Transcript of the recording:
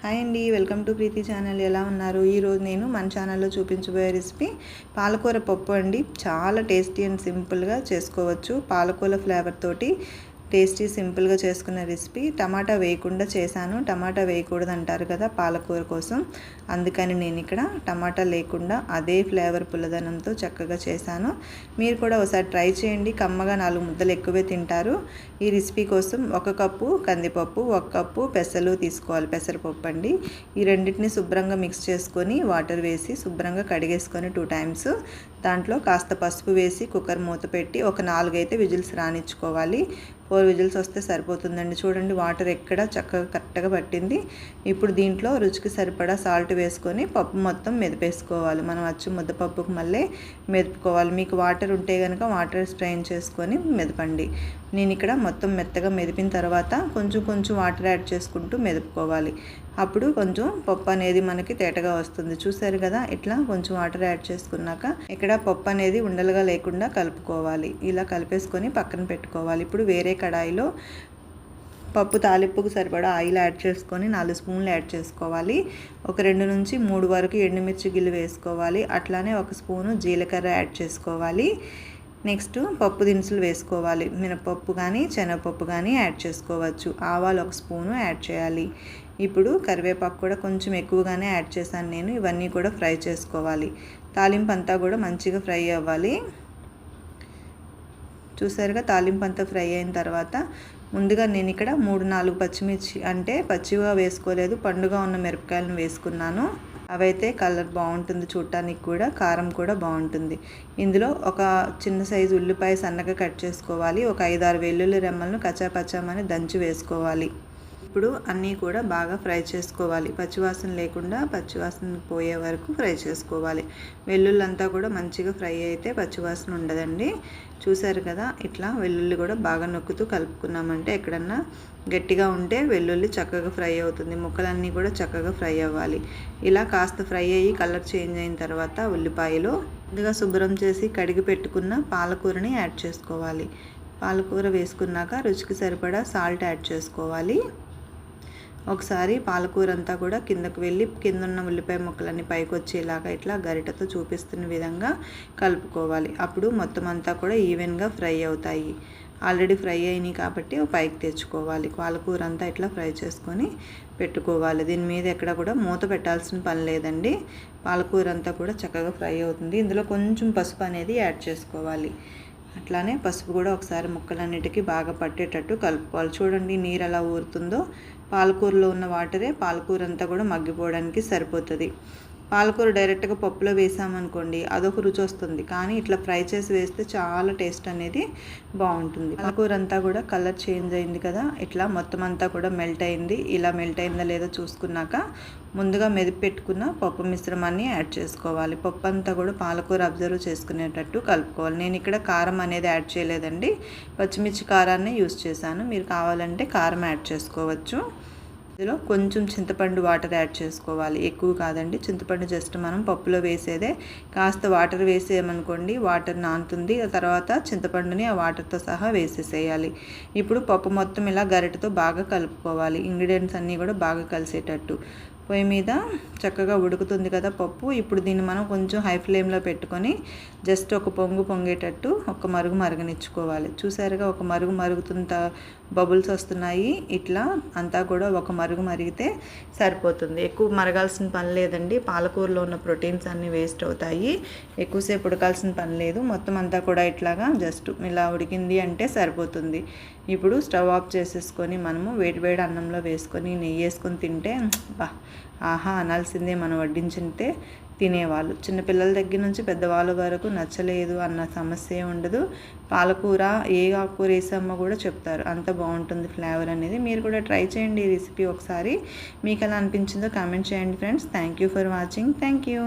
Hi అండి, welcome to Preethi channel. ఎలా ఉన్నారు? ఈరోజు నేను మన ఛానల్లో చూపించబోయే రెసిపీ పాలకూర పప్పు అండి. చాలా టేస్టీ అండ్ సింపుల్గా చేసుకోవచ్చు. పాలకూర ఫ్లేవర్ తోటి టేస్టీ సింపుల్గా చేసుకున్న రెసిపీ. టమాటా వేయకుండా చేశాను. టమాటా వేయకూడదు అంటారు కదా పాలకూర కోసం, అందుకని నేను ఇక్కడ టమాటా లేకుండా అదే ఫ్లేవర్ పుల్లదనంతో చక్కగా చేశాను. మీరు కూడా ఒకసారి ట్రై చేయండి. కమ్మగా 4 ముద్దలు ఎక్కువే తింటారు. ఈ రెసిపీ కోసం 1 కప్పు కందిపప్పు, 1 కప్పు పెసలు తీసుకోవాలి. పెసరపప్పు అండి. ఈ రెండింటిని శుభ్రంగా మిక్స్ చేసుకొని వాటర్ వేసి శుభ్రంగా కడిగేసుకొని 2 టైమ్స్ దాంట్లో కాస్త పసుపు వేసి కుక్కర్ మూత పెట్టి ఒక 4 అయితే విజిల్స్ రానిచ్చుకోవాలి. 4 విజిల్స్ వస్తే సరిపోతుందండి. చూడండి, వాటర్ ఎక్కడ చక్కగా కరెక్ట్గా పట్టింది. ఇప్పుడు దీంట్లో రుచికి సరిపడా సాల్ట్ వేసుకొని పప్పు మొత్తం మెదిపేసుకోవాలి. మనం అచ్చు ముద్దపప్పుకు మళ్ళీ మెదుపుకోవాలి. మీకు వాటర్ ఉంటే కనుక వాటర్ స్ట్రెయిన్ చేసుకొని మెదపండి. నేను ఇక్కడ మొత్తం మెత్తగా మెదిపిన తర్వాత కొంచెం వాటర్ యాడ్ చేసుకుంటూ మెదుపుకోవాలి. అప్పుడు కొంచెం పప్పు అనేది మనకి తేటగా వస్తుంది. చూసారు కదా, ఇట్లా కొంచెం వాటర్ యాడ్ చేసుకున్నాక ఇక్కడ పప్పు అనేది ఉండలుగా లేకుండా కలుపుకోవాలి. ఇలా కలిపేసుకొని పక్కన పెట్టుకోవాలి. ఇప్పుడు వేరే కడాయిలో పప్పు తాలింపుకు సరిపడా ఆయిల్ యాడ్ చేసుకొని 4 స్పూన్లు యాడ్ చేసుకోవాలి. ఒక 2 నుంచి 3 వరకు ఎండుమిర్చి గిల్లు వేసుకోవాలి. అట్లానే 1 స్పూను జీలకర్ర యాడ్ చేసుకోవాలి. నెక్స్ట్ పప్పు దినుసులు వేసుకోవాలి. మినపప్పు కానీ శనగపప్పు కానీ యాడ్ చేసుకోవచ్చు. ఆవాలు 1 స్పూను యాడ్ చేయాలి. ఇప్పుడు కరివేపాకు కూడా కొంచెం ఎక్కువగానే యాడ్ చేశాను నేను. ఇవన్నీ కూడా ఫ్రై చేసుకోవాలి. తాలింపు అంతా కూడా మంచిగా ఫ్రై అవ్వాలి. చూసారుగా, తాలింపు అంతా ఫ్రై అయిన తర్వాత ముందుగా నేను ఇక్కడ 3-4 పచ్చిమిర్చి, అంటే పచ్చిగా వేసుకోలేదు, పండుగా ఉన్న మిరపకాయలను వేసుకున్నాను. అవైతే కలర్ బాగుంటుంది, చూడటానికి కూడా కారం కూడా బాగుంటుంది. ఇందులో ఒక చిన్న సైజు ఉల్లిపాయ సన్నగా కట్ చేసుకోవాలి. ఒక 5-6 వెల్లుల్లి రెమ్మలను కచ్చాపచ్చామని దంచి వేసుకోవాలి. ఇప్పుడు అన్నీ కూడా బాగా ఫ్రై చేసుకోవాలి. పచ్చివాసన లేకుండా పచ్చివాసన పోయే వరకు ఫ్రై చేసుకోవాలి. వెల్లుల్లి కూడా మంచిగా ఫ్రై అయితే పచ్చివాసన ఉండదండి. చూసారు కదా, ఇట్లా వెల్లుల్లి కూడా బాగా నొక్కుతూ కలుపుకున్నామంటే ఎక్కడన్నా గట్టిగా ఉంటే వెల్లుల్లి చక్కగా ఫ్రై అవుతుంది. ముక్కలన్నీ కూడా చక్కగా ఫ్రై అవ్వాలి. ఇలా కాస్త ఫ్రై అయ్యి కలర్ చేంజ్ అయిన తర్వాత ఉల్లిపాయలు ముందుగా శుభ్రం చేసి కడిగి పెట్టుకున్న పాలకూరని యాడ్ చేసుకోవాలి. పాలకూర వేసుకున్నాక రుచికి సరిపడా సాల్ట్ యాడ్ చేసుకోవాలి. ఒకసారి పాలకూర అంతా కూడా కిందకు వెళ్ళి కింద ఉన్న ఉల్లిపాయ ముక్కలన్నీ పైకి వచ్చేలాగా ఇట్లా గరిటతో చూపిస్తున్న విధంగా కలుపుకోవాలి. అప్పుడు మొత్తం అంతా కూడా ఈవెన్గా ఫ్రై అవుతాయి. ఆల్రెడీ ఫ్రై అయినాయి కాబట్టి పైకి తెచ్చుకోవాలి. పాలకూర అంతా ఇట్లా ఫ్రై చేసుకొని పెట్టుకోవాలి. దీని మీద ఎక్కడ కూడా మూత పెట్టాల్సిన పని లేదండి. పాలకూర అంతా కూడా చక్కగా ఫ్రై అవుతుంది. ఇందులో కొంచెం పసుపు అనేది యాడ్ చేసుకోవాలి. అట్లానే పసుపు కూడా ఒకసారి ముక్కలన్నిటికీ బాగా పట్టేటట్టు కలుపుకోవాలి. చూడండి, నీరు ఎలా ఊరుతుందో. పాలకూరలో ఉన్న వాటరే పాలకూర అంతా కూడా మగ్గిపోవడానికి సరిపోతుంది. పాలకూర డైరెక్ట్గా పప్పులో వేసామనుకోండి అదొక రుచి వస్తుంది, కానీ ఇట్లా ఫ్రై చేసి వేస్తే చాలా టేస్ట్ అనేది బాగుంటుంది. పాలకూర అంతా కూడా కలర్ చేంజ్ అయింది కదా, ఇట్లా మొత్తం అంతా కూడా మెల్ట్ అయింది. ఇలా మెల్ట్ అయిందా లేదో చూసుకున్నాక ముందుగా మెదిపి పెట్టుకున్న పప్పు మిశ్రమాన్ని యాడ్ చేసుకోవాలి. పప్పు అంతా కూడా పాలకూర అబ్జర్వ్ చేసుకునేటట్టు కలుపుకోవాలి. నేను ఇక్కడ కారం అనేది యాడ్ చేయలేదండి, పచ్చిమిర్చి కారాన్ని యూస్ చేశాను. మీరు కావాలంటే కారం యాడ్ చేసుకోవచ్చు. ఇందులో కొంచెం చింతపండు వాటర్ యాడ్ చేసుకోవాలి. ఎక్కువ కాదండి, చింతపండు జస్ట్ మనం పప్పులో వేసేదే. కాస్త వాటర్ వేసేయమనుకోండి వాటర్ నానుతుంది. ఆ తర్వాత చింతపండుని ఆ వాటర్తో సహా వేసేసేయాలి. ఇప్పుడు పప్పు మొత్తం ఇలా గరిటెతో బాగా కలుపుకోవాలి. ఇంగ్రీడియంట్స్ అన్నీ కూడా బాగా కలిసేటట్టు. పొయ్యి మీద చక్కగా ఉడుకుతుంది కదా పప్పు. ఇప్పుడు దీన్ని మనం కొంచెం హై ఫ్లేమ్లో పెట్టుకొని జస్ట్ ఒక పొంగేటట్టు ఒక మరుగు మరగనిచ్చుకోవాలి. చూసారుగా, ఒక మరుగు మరుగుతుంత బబుల్స్ వస్తున్నాయి. ఇట్లా అంతా కూడా ఒక మరుగు మరిగితే సరిపోతుంది. ఎక్కువ మరగాల్సిన పని లేదండి. పాలకూరలో ఉన్న ప్రోటీన్స్ అన్నీ వేస్ట్ అవుతాయి. ఎక్కువసేపు ఉడకాల్సిన పని లేదు. మొత్తం అంతా కూడా ఇట్లాగా జస్ట్ ఇలా ఉడికింది అంటే సరిపోతుంది. ఇప్పుడు స్టవ్ ఆఫ్ చేసేసుకొని మనము వేడివేడి అన్నంలో వేసుకొని నెయ్యి వేసుకొని తింటే ఆహా అనాల్సిందే. మనం వడ్డించితే తినేవాళ్ళు, చిన్నపిల్లల దగ్గర నుంచి పెద్దవాళ్ళ వరకు నచ్చలేదు అన్న సమస్య ఉండదు. పాలకూర ఏ ఆకుకూర వేసామో కూడా చెప్తారు, అంత బాగుంటుంది ఫ్లేవర్ అనేది. మీరు కూడా ట్రై చేయండి ఈ రెసిపీ ఒకసారి. మీకు ఎలా అనిపించిందో కామెంట్ చేయండి friends. Thank you for watching. Thank you.